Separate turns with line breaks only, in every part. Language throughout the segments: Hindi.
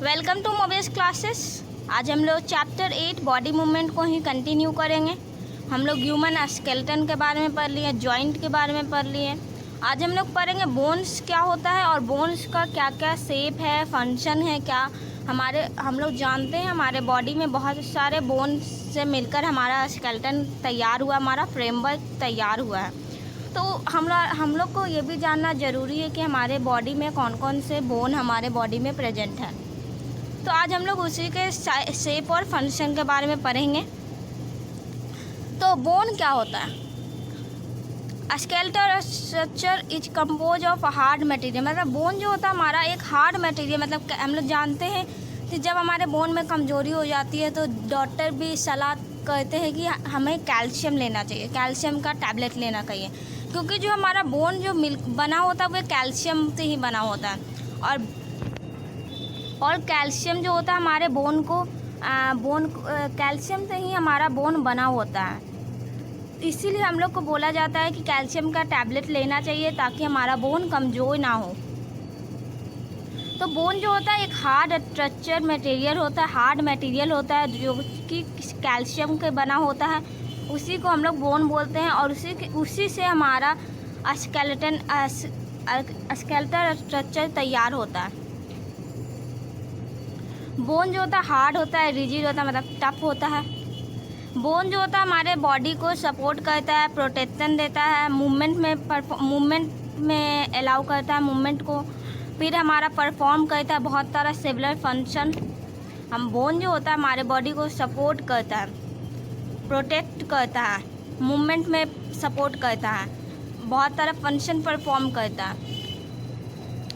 Welcome to Mobius classes. आज हम लोग चैप्टर 8 बॉडी मूवमेंट को ही कंटिन्यू करेंगे। हम लोग ह्यूमन स्केलेटन के बारे में पढ़ लिए, जॉइंट के बारे में पढ़ लिए। आज हम लोग पढ़ेंगे बोन्स क्या होता है और बोन्स का क्या क्या शेप है, फंक्शन है क्या। हम लोग जानते हैं हमारे बॉडी में बहुत सारे बोन्स से मिलकर हमारा स्केलेटन तैयार हुआ, हमारा फ्रेमवर्क तैयार हुआ है। तो हम लोग को ये भी जानना ज़रूरी है कि हमारे बॉडी में कौन कौन से बोन हमारे बॉडी में प्रेजेंट है। तो आज हम लोग उसी के शेप और फंक्शन के बारे में पढ़ेंगे। तो बोन क्या होता है? Skeletal structure is compose of hard material. मतलब बोन जो होता है हमारा एक हार्ड मटेरियल। मतलब हम लोग जानते हैं कि जब हमारे बोन में कमज़ोरी हो जाती है तो डॉक्टर भी सलाह कहते हैं कि हमें कैल्शियम लेना चाहिए, कैल्शियम का टैबलेट लेना चाहिए, क्योंकि जो हमारा बोन जो बना होता है वो कैल्शियम से ही बना होता है। और कैल्शियम जो होता है हमारे कैल्शियम से ही हमारा बोन बना होता है। इसीलिए हम लोग को बोला जाता है कि कैल्शियम का टैबलेट लेना चाहिए ताकि हमारा बोन कमज़ोर ना हो। तो बोन जो होता है एक हार्ड स्ट्रक्चर मटेरियल होता है, हार्ड मटेरियल होता है जो कि कैल्शियम के बना होता है। उसी को हम लोग बोन बोलते हैं और उसी से हमारा स्केलेटल स्ट्रक्चर तैयार होता है। बोन जो होता है हार्ड होता है, रिजिड होता है, मतलब टफ होता है। बोन जो होता है हमारे बॉडी को सपोर्ट करता है, प्रोटेक्शन देता है, मूवमेंट में अलाउ करता है मूवमेंट को। फिर हमारा परफॉर्म करता है बहुत सारा सेलुलर फंक्शन। बोन जो होता है हमारे बॉडी को सपोर्ट करता है, प्रोटेक्ट करता है, मूवमेंट में सपोर्ट करता है, बहुत सारा फंक्शन परफॉर्म करता है।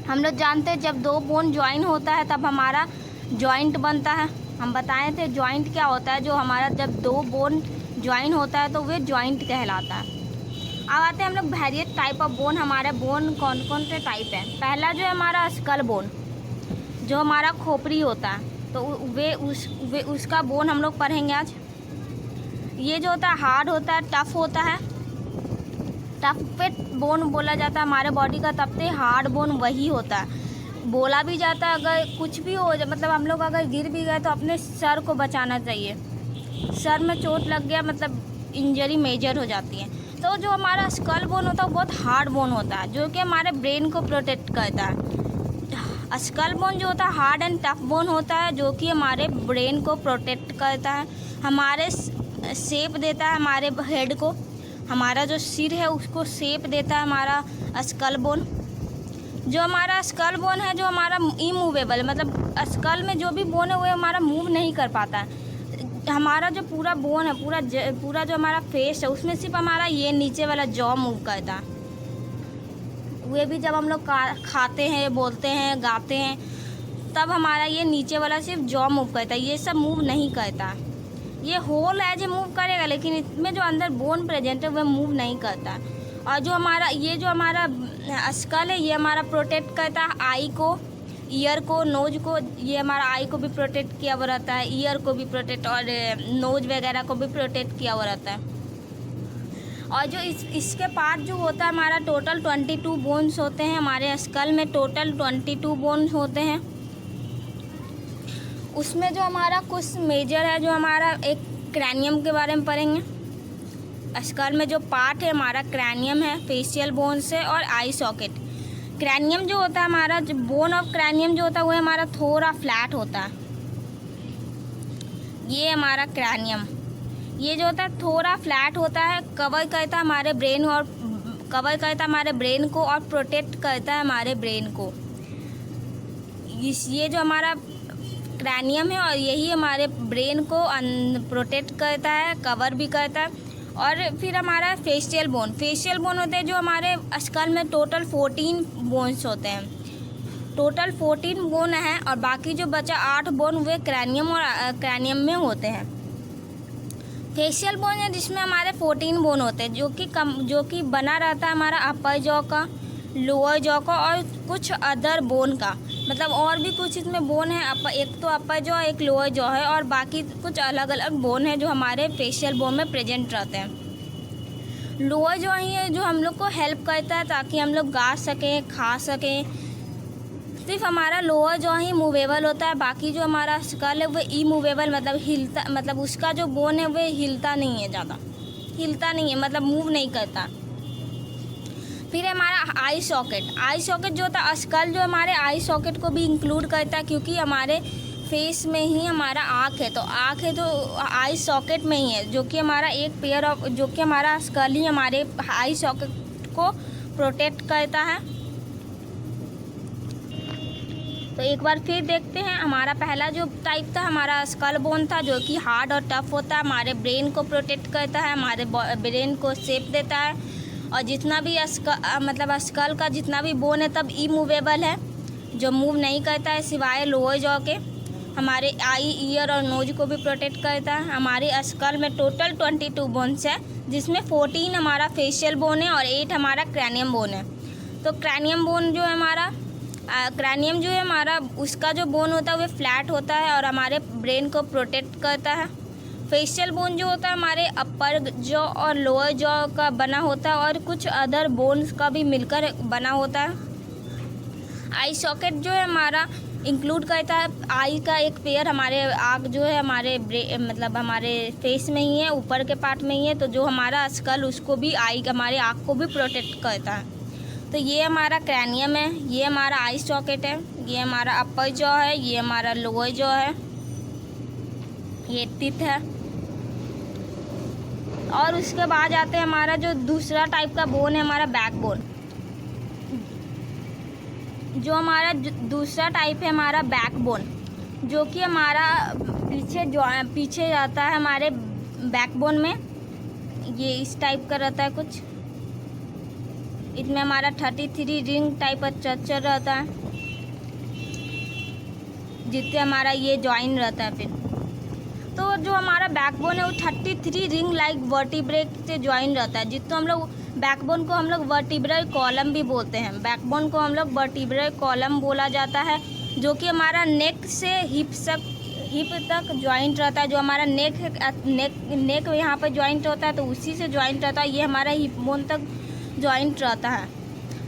हम लोग जानते हैं जब दो बोन ज्वाइन होता है तब हमारा जॉइंट बनता है। हम बताए थे जॉइंट क्या होता है, जो हमारा जब दो बोन ज्वाइन होता है तो वे जॉइंट कहलाता है। अब आते हैं हम लोग वेरियस टाइप ऑफ बोन। हमारे बोन कौन कौन से टाइप हैं? पहला जो है हमारा स्कल बोन, जो हमारा खोपड़ी होता है, तो उसका बोन हम लोग पढ़ेंगे आज। ये जो होता है हार्ड होता है, टफ होता है, टफ पे बोन बोला जाता है हमारे बॉडी का। तब से हार्ड बोन वही होता है। बोला भी जाता है अगर कुछ भी हो जाए, मतलब हम लोग अगर गिर भी गए तो अपने सर को बचाना चाहिए। सर में चोट लग गया मतलब इंजरी मेजर हो जाती है। तो जो हमारा स्कल बोन होता है वो बहुत हार्ड बोन होता है जो कि हमारे ब्रेन को प्रोटेक्ट करता है। स्कल बोन जो होता है हार्ड एंड टफ बोन होता है जो कि हमारे ब्रेन को प्रोटेक्ट करता है, हमारे शेप देता है, हमारे हेड को, हमारा जो सिर है उसको शेप देता है हमारा स्कल बोन। जो हमारा स्कल बोन है जो हमारा इमूवेबल, मतलब स्कल में जो भी बोन है वो हमारा मूव नहीं कर पाता है। हमारा जो पूरा बोन है, पूरा जो हमारा फेस है उसमें सिर्फ हमारा ये नीचे वाला जॉ मूव करता है। वे भी जब हम लोग खाते हैं, बोलते हैं, गाते हैं तब हमारा ये नीचे वाला सिर्फ जॉ मूव करता है, ये सब मूव नहीं करता। ये होल एज ए मूव करेगा लेकिन इसमें जो अंदर बोन प्रेजेंट है वह मूव नहीं करता। और जो हमारा स्कल है ये हमारा प्रोटेक्ट करता है आई को, ईयर को, नोज को। ये हमारा आई को भी प्रोटेक्ट किया हुआ रहता है, ईयर को भी प्रोटेक्ट और नोज वगैरह को भी प्रोटेक्ट किया हुआ रहता है। और जो इसके पार्ट जो होता है हमारा टोटल 22 बोन्स होते हैं। हमारे स्कल में टोटल 22 बोन्स होते हैं। उसमें जो हमारा कुछ मेजर है, जो हमारा एक क्रैनियम के बारे में पढ़ेंगे। स्कल में जो पार्ट है हमारा क्रैनियम है, फेशियल बोन्स है और आई सॉकेट। क्रैनियम जो होता है हमारा, जो बोन ऑफ क्रैनियम जो होता है वो हमारा थोड़ा फ्लैट होता है। ये हमारा क्रैनियम, ये जो होता है थोड़ा फ्लैट होता है, कवर करता है हमारे ब्रेन को और प्रोटेक्ट करता है हमारे ब्रेन को। ये जो हमारा क्रैनियम है और यही हमारे ब्रेन को प्रोटेक्ट करता है, कवर भी करता है। और फिर हमारा फेशियल बोन होते हैं जो हमारे स्कल में टोटल 14 बोन्स होते हैं। टोटल 14 बोन है और बाकी जो बचा 8 बोन वे क्रैनियम में होते हैं। फेशियल बोन है जिसमें हमारे 14 बोन होते हैं जो कि बना रहता है हमारा अपर जॉ का, लोअर जॉ का और कुछ अदर बोन का। मतलब और भी कुछ इसमें बोन है, एक तो अपर जॉ, एक लोअर जॉ है और बाकी कुछ अलग अलग बोन है जो हमारे फेशियल बोन में प्रेजेंट रहते हैं। लोअर जॉ ही है जो हम लोग को हेल्प करता है ताकि हम लोग गा सकें, खा सकें, सिर्फ हमारा लोअर जॉ ही मूवेबल होता है, बाकी जो हमारा स्कल है वो इमूवेबल, मतलब हिलता, मतलब उसका जो बोन है वो हिलता नहीं है, ज़्यादा हिलता नहीं है, मतलब मूव नहीं करता। फिर हमारा आई सॉकेट जो होता है, स्कल जो हमारे आई सॉकेट को भी इंक्लूड करता है, क्योंकि हमारे फेस में ही हमारा आँख है, तो आई सॉकेट में ही है, जो कि हमारा एक पेयर ऑफ, जो कि हमारा स्कल ही हमारे आई सॉकेट को प्रोटेक्ट करता है। तो एक बार फिर देखते हैं, हमारा पहला जो टाइप था हमारा स्कल बोन था, जो कि हार्ड और टफ होता है, हमारे ब्रेन को प्रोटेक्ट करता है, हमारे ब्रेन को शेप देता है, और जितना भी मतलब स्कल का जितना भी बोन है तब इमूवेबल है, जो मूव नहीं करता है सिवाय लोअर जॉ के। हमारे आई, ईयर और नोज को भी प्रोटेक्ट करता है। हमारे स्कल में टोटल 22 बोन्स है, जिसमें 14 हमारा फेशियल बोन है और 8 हमारा क्रैनियम बोन है। तो क्रैनियम बोन जो है हमारा, क्रैनियम जो है हमारा, उसका जो बोन होता है वो फ्लैट होता है और हमारे ब्रेन को प्रोटेक्ट करता है। फेशियल बोन जो होता है हमारे अपर जॉ और लोअर जॉ का बना होता है और कुछ अदर बोन्स का भी मिलकर बना होता है। आई सॉकेट जो है हमारा इंक्लूड करता है आई का एक पेयर, हमारे आँख जो है हमारे मतलब हमारे फेस में ही है, ऊपर के पार्ट में ही है, तो जो हमारा स्कल उसको भी आई, हमारे आँख को भी प्रोटेक्ट करता है। तो ये हमारा क्रैनियम है, ये हमारा आई सॉकेट है, ये हमारा अपर जॉ है, ये हमारा लोअर जॉ है, ये टीथ है। और उसके बाद आते हैं हमारा जो दूसरा टाइप का बोन है हमारा बैक बोन। जो हमारा दूसरा टाइप है हमारा बैक बोन, जो कि हमारा पीछे जाता है हमारे बैकबोन में, ये इस टाइप का रहता है कुछ। इसमें हमारा 33 रिंग टाइप का स्ट्रक्चर रहता है, जिससे हमारा ये जॉइन रहता है। फिर तो जो हमारा बैकबोन है वो 33 रिंग लाइक वर्टिब्रे से जॉइन रहता है, जिसको हम लोग बैकबोन को हम लोग वर्टिब्रल कॉलम भी बोलते हैं। बैकबोन को हम लोग वर्टिब्रल कॉलम बोला जाता है, जो कि हमारा नेक से हिप तक जॉइंट रहता है। जो हमारा नेक यहाँ पर जॉइंट होता है तो उसी से जॉइंट रहता है, ये हमारा हिप बोन तक जॉइंट रहता है।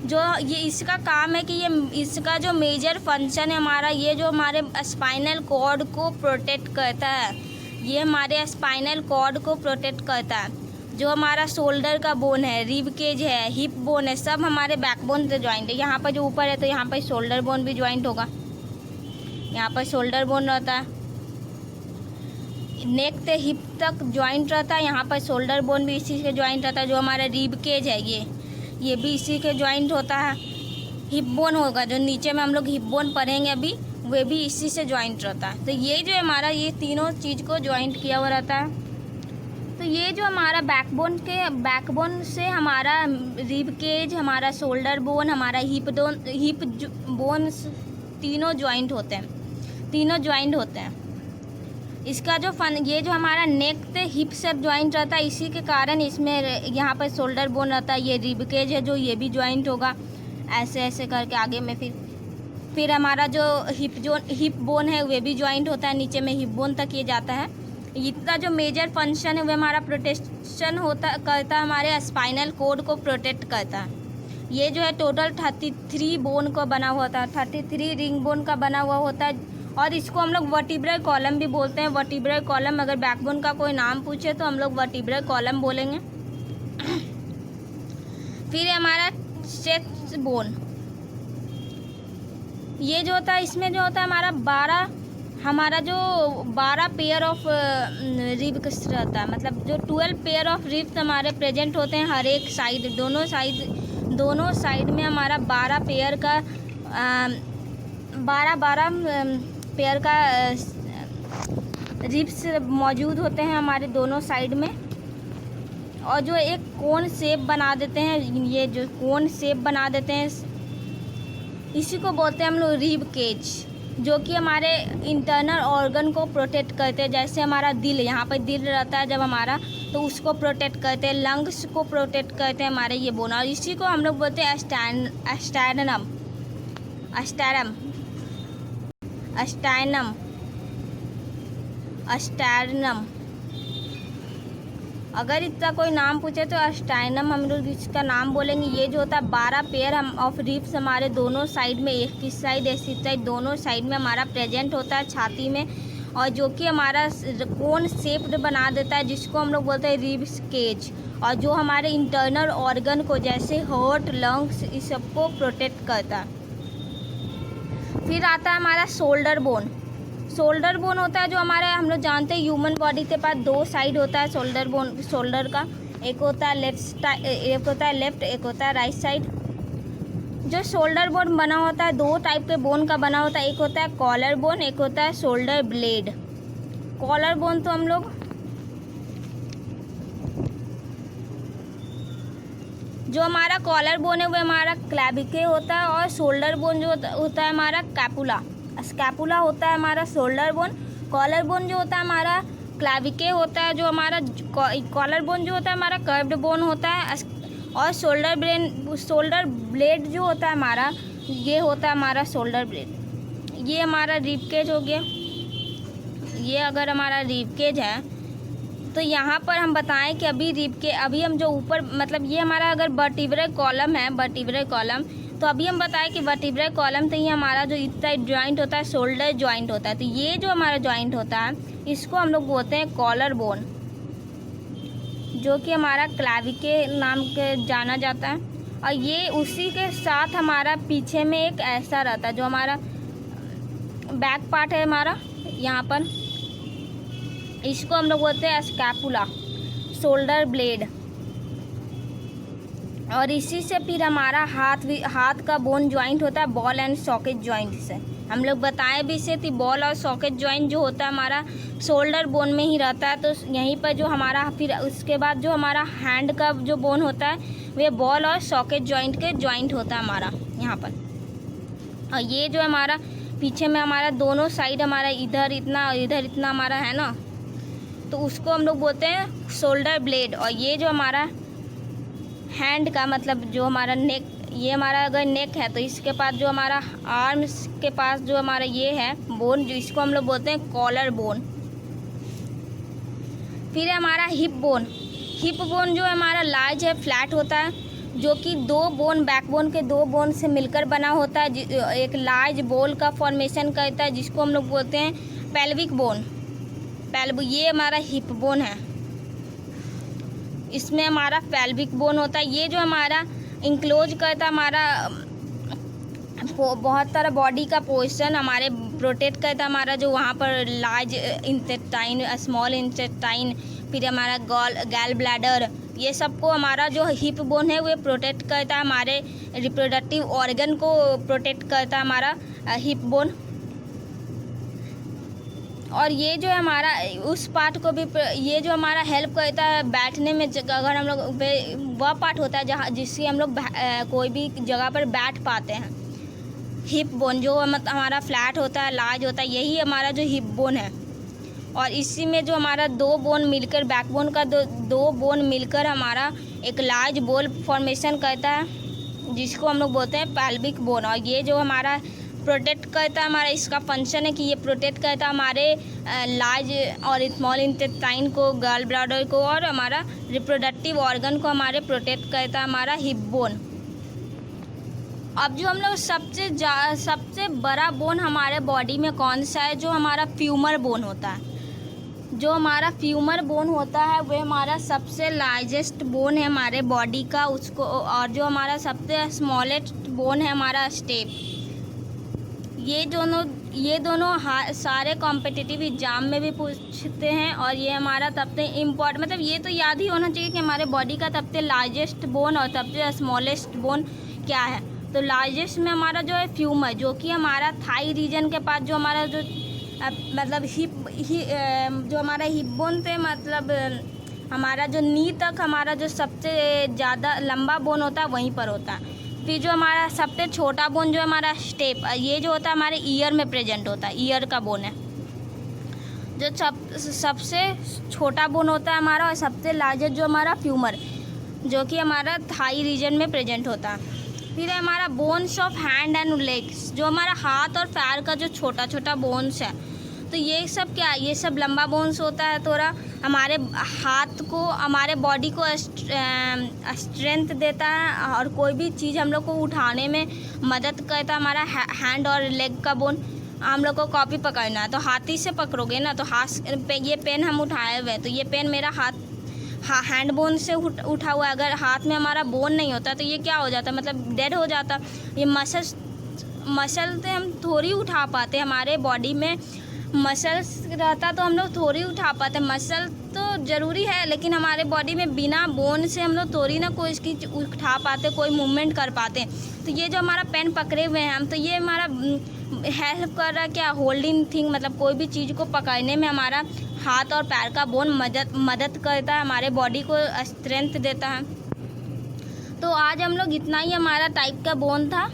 जो ये इसका काम है कि ये इसका जो मेजर फंक्शन है हमारा, ये जो हमारे स्पाइनल कॉर्ड को प्रोटेक्ट करता है, ये हमारे स्पाइनल कॉर्ड को प्रोटेक्ट करता है। जो हमारा शोल्डर का बोन है, रिब केज है, हिप बोन है, सब हमारे बैकबोन से जॉइंट है। यहाँ पर जो ऊपर है तो यहाँ पर शोल्डर बोन भी जॉइंट होगा, यहाँ पर शोल्डर बोन रहता है। नेक से हिप तक जॉइंट रहता है, यहाँ पर शोल्डर बोन भी इसी से जॉइंट रहता है। जो हमारा रिब केज है ये भी इसी के जॉइंट होता है। हिप बोन होगा, जो नीचे में हम लोग हिप बोन पढ़ेंगे अभी, वे भी इसी से जॉइंट रहता है। तो ये जो हमारा ये तीनों चीज़ को जॉइंट किया हुआ रहता है। तो ये जो हमारा बैकबोन से हमारा रिब केज, हमारा शोल्डर बोन, हमारा हिप बोन तीनों जॉइंट होते हैं। इसका जो ये जो हमारा नेक से हिप से जॉइंट रहता है, इसी के कारण इसमें यहाँ पर शोल्डर बोन रहता है। ये रिब केज है जो ये भी जॉइंट होगा, ऐसे ऐसे करके आगे में। फिर हमारा जो हिप बोन है वे भी जॉइंट होता है, नीचे में हिप बोन तक ये जाता है। इतना जो मेजर फंक्शन है वो हमारा प्रोटेक्शन करता है, हमारे स्पाइनल कोड को प्रोटेक्ट करता है। ये जो है टोटल 33 बोन को बना हुआ था, 33 रिंग बोन का बना हुआ होता है, और इसको हम लोग वर्टिब्रल कॉलम भी बोलते हैं। वर्टिब्रल कॉलम, अगर बैकबोन का कोई नाम पूछे तो हम लोग वर्टिब्रल कॉलम बोलेंगे। फिर हमारा चेस्ट बोन, ये जो होता है, इसमें जो होता है हमारा जो 12 पेयर ऑफ रिब्स रहता है, मतलब जो 12 पेयर ऑफ रिब्स हमारे प्रेजेंट होते हैं हर एक साइड, दोनों साइड में हमारा 12 पेयर का 12 पेयर का रिब्स मौजूद होते हैं हमारे दोनों साइड में, और जो एक कोन शेप बना देते हैं, ये जो कोन शेप बना देते हैं इसी को बोलते हैं हम लोग रिब केज, जो कि हमारे इंटरनल ऑर्गन को प्रोटेक्ट करते हैं। जैसे हमारा दिल, यहाँ पर दिल रहता है जब हमारा, तो उसको प्रोटेक्ट करते हैं। लंग्स को प्रोटेक्ट करते हैं हमारे ये बोन, और इसी को हम लोग बोलते हैं अगर इसका कोई नाम पूछे तो अस्टाइनम हम लोग इसका नाम बोलेंगे। ये जो होता है 12 पेयर हम ऑफ रिब्स हमारे दोनों साइड में, एक इस साइड एक इस साइड, दोनों साइड में हमारा प्रेजेंट होता है छाती में, और जो कि हमारा कोन शेप्ड बना देता है, जिसको हम लोग बोलते हैं रिब्स केज, और जो हमारे इंटरनल ऑर्गन को जैसे हार्ट, लंग्स, इस सबको प्रोटेक्ट करता है। फिर आता है हमारा शोल्डर बोन। शोल्डर बोन होता है जो हमारे, हम लोग जानते हैं ह्यूमन बॉडी के पास 2 साइड होता है शोल्डर बोन, शोल्डर का। एक होता है लेफ्ट, एक होता है राइट साइड। जो शोल्डर बोन बना होता है 2 टाइप के बोन का बना होता है, एक होता है कॉलर बोन, एक होता है शोल्डर ब्लेड। कॉलर बोन तो हम लोग जो हमारा कॉलर बोन है वो हमारा क्लैविके होता है, और शोल्डर बोन जो होता है हमारा कैपुला। स्कैपुला होता है हमारा शोल्डर बोन। कॉलर बोन जो होता है हमारा क्लैविके होता है, जो हमारा कॉलर बोन जो होता है हमारा कर्व्ड बोन होता है, और शोल्डर ब्लेड जो होता है हमारा, ये होता है हमारा शोल्डर ब्लेड। ये हमारा रिब केज हो गया। ये अगर हमारा रिब केज है तो यहाँ पर हम बताएं कि अभी हम जो ऊपर, मतलब ये हमारा अगर वर्टिब्रल कॉलम है, वर्टिब्रल कॉलम, तो अभी हम बताएं कि वर्टिब्रल कॉलम तो ये हमारा जो इतना जॉइंट होता है शोल्डर जॉइंट होता है। तो ये जो हमारा जॉइंट होता है इसको हम लोग बोलते हैं कॉलर बोन, जो कि हमारा क्लैविके नाम के जाना जाता है। और ये उसी के साथ हमारा पीछे में एक ऐसा रहता है जो हमारा बैक पार्ट है हमारा, यहाँ पर इसको हम लोग बोलते हैं स्कैपुला, शोल्डर ब्लेड। और इसी से फिर हमारा हाथ का बोन जॉइंट होता है बॉल एंड सॉकेट जॉइंट से। हम लोग बताएं भी इसे कि बॉल और सॉकेट जॉइंट जो होता है हमारा शोल्डर बोन में ही रहता है। तो यहीं पर जो हमारा, फिर उसके बाद जो हमारा हैंड का जो बोन होता है वे बॉल और सॉकेट जॉइंट के जॉइंट होता है हमारा यहाँ पर। और ये जो हमारा पीछे में हमारा दोनों साइड हमारा इधर इतना और इधर इतना हमारा है ना, तो उसको हम लोग बोलते हैं शोल्डर ब्लेड। और ये जो हमारा हैंड का, मतलब जो हमारा नेक, ये हमारा अगर नेक है तो इसके पास जो हमारा आर्म्स के पास जो हमारा ये है बोन, जो इसको हम लोग बोलते हैं कॉलर बोन। फिर है हमारा हिप बोन। हिप बोन जो हमारा लार्ज है, फ्लैट होता है, जो कि 2 बोन, बैकबोन के 2 बोन से मिलकर बना होता है, एक लार्ज बोल का फॉर्मेशन करता है, जिसको हम लोग बोलते हैं पेल्विक बोन। ये हमारा हिप बोन है, इसमें हमारा पेल्विक बोन होता है। ये जो हमारा इंक्लोज करता है हमारा बहुत सारा बॉडी का पोर्शन, हमारे प्रोटेक्ट करता है हमारा जो वहाँ पर लार्ज इंटेस्टाइन, स्मॉल इंटेस्टाइन, फिर हमारा गैल ब्लैडर, ये सबको हमारा जो हिप बोन है वो प्रोटेक्ट करता है, हमारे रिप्रोडक्टिव ऑर्गन को प्रोटेक्ट करता है हमारा हिप बोन। और ये जो है हमारा उस पार्ट को भी, ये जो हमारा हेल्प करता है बैठने में, अगर हम लोग वह पार्ट होता है जहाँ जिससे हम लोग कोई भी जगह पर बैठ पाते हैं। हिप बोन जो हमारा फ्लैट होता है, लार्ज होता है, यही हमारा जो हिप बोन है। और इसी में जो हमारा 2 बोन मिलकर, बैकबोन का 2 बोन मिलकर हमारा एक लार्ज बोल फॉर्मेशन करता है, जिसको हम लोग बोलते हैं पेल्विक बोन। और ये जो हमारा प्रोटेक्ट करता है, हमारा इसका फंक्शन है कि ये प्रोटेक्ट करता है हमारे लार्ज और स्मॉल इंटेस्टाइन को, गॉल ब्लैडर को, और हमारा रिप्रोडक्टिव ऑर्गन को हमारे प्रोटेक्ट करता है हमारा हिप बोन। अब जो हम लोग सबसे बड़ा बोन हमारे बॉडी में कौन सा है, जो हमारा फ्यूमर बोन होता है। जो हमारा फ्यूमर बोन होता है वो हमारा सबसे लार्जेस्ट बोन है हमारे बॉडी का, उसको, और जो हमारा सबसे स्मॉलेस्ट बोन है हमारा स्टेप। ये दोनों सारे कॉम्पिटिटिव एग्जाम में भी पूछते हैं। और ये हमारा सबसे इम्पोर्टेंट, मतलब ये तो याद ही होना चाहिए कि हमारे बॉडी का सबसे लार्जेस्ट बोन और सबसे स्मॉलेस्ट बोन क्या है। तो लार्जेस्ट में हमारा जो है फ्यूमर, जो कि हमारा थाई रीजन के पास जो हमारा जो मतलब जो हमारा हिप बोन थे, मतलब हमारा जो नी तक हमारा जो सबसे ज़्यादा लंबा बोन होता है वहीं पर होता है। फिर जो हमारा सबसे छोटा बोन जो हमारा स्टेप, ये जो होता है हमारे ईयर में प्रेजेंट होता है, ईयर का बोन है। जो सबसे छोटा बोन होता है हमारा, और सबसे लार्जेस्ट जो हमारा फ्यूमर, जो कि हमारा थाई रीजन में प्रेजेंट होता है। फिर है हमारा bones of hand and legs, जो हमारा हाथ और पैर का जो छोटा छोटा बोन्स है। तो ये सब क्या है, ये सब लंबा बोन्स होता है, थोड़ा हमारे हाथ को, हमारे बॉडी को स्ट्रेंथ देता है और कोई भी चीज़ हम लोग को उठाने में मदद करता है। हमारा हैंड और लेग का बोन, हम लोग को कॉपी पकड़ना है तो हाथी से पकड़ोगे ना, तो हाथ पे ये पेन हम उठाए हुए हैं, तो ये पेन मेरा हैंड बोन से उठा हुआ है। अगर हाथ में हमारा बोन नहीं होता तो ये क्या हो जाता, मतलब डेड हो जाता। ये मसल से हम थोड़ी उठा पाते, हमारे बॉडी में मसल्स रहता तो हम लोग थोड़ी उठा पाते। मसल तो ज़रूरी है, लेकिन हमारे बॉडी में बिना बोन से हम लोग थोड़ी ना कोई इसकी उठा पाते, कोई मूवमेंट कर पाते। तो ये जो हमारा पेन पकड़े हुए हैं हम, तो ये हमारा हेल्प कर रहा है क्या, होल्डिंग थिंग, मतलब कोई भी चीज़ को पकड़ने में हमारा हाथ और पैर का बोन मदद करता है, हमारे बॉडी को स्ट्रेंथ देता है। तो आज हम लोग इतना ही हमारा टाइप का बोन था,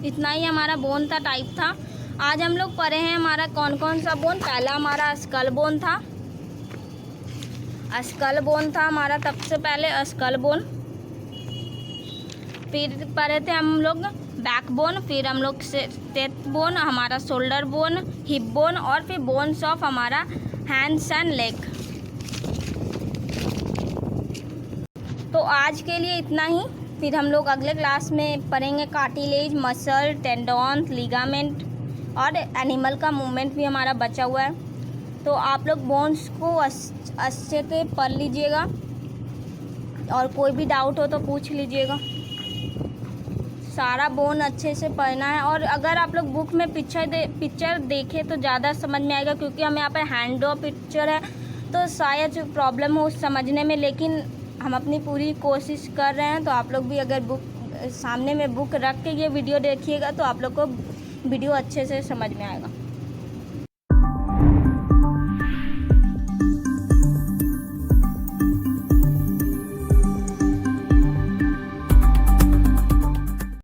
इतना ही हमारा बोन था, टाइप था। आज हम लोग पढ़े हैं हमारा कौन कौन सा बोन। पहला हमारा स्कल बोन था, स्कल बोन था हमारा सबसे पहले स्कल बोन। फिर पढ़े थे हम लोग बैक बोन, फिर हम लोग चेस्ट बोन, हमारा शोल्डर बोन, हिप बोन और फिर बोन्स ऑफ हमारा हैंड्स एंड लेग। तो आज के लिए इतना ही, फिर हम लोग अगले क्लास में पढ़ेंगे कार्टिलेज, मसल, टेंडन, लिगामेंट और एनिमल का मूवमेंट भी हमारा बचा हुआ है। तो आप लोग बोन्स को अच्छे से पढ़ लीजिएगा और कोई भी डाउट हो तो पूछ लीजिएगा। सारा बोन अच्छे से पढ़ना है, और अगर आप लोग बुक में पिक्चर देखें तो ज़्यादा समझ में आएगा, क्योंकि हम यहाँ पर हैंड ड्रॉ पिक्चर है तो शायद प्रॉब्लम हो समझने में, लेकिन हम अपनी पूरी कोशिश कर रहे हैं। तो आप लोग भी अगर बुक सामने में बुक रख के ये वीडियो देखिएगा तो आप लोग को वीडियो अच्छे से समझ में आएगा।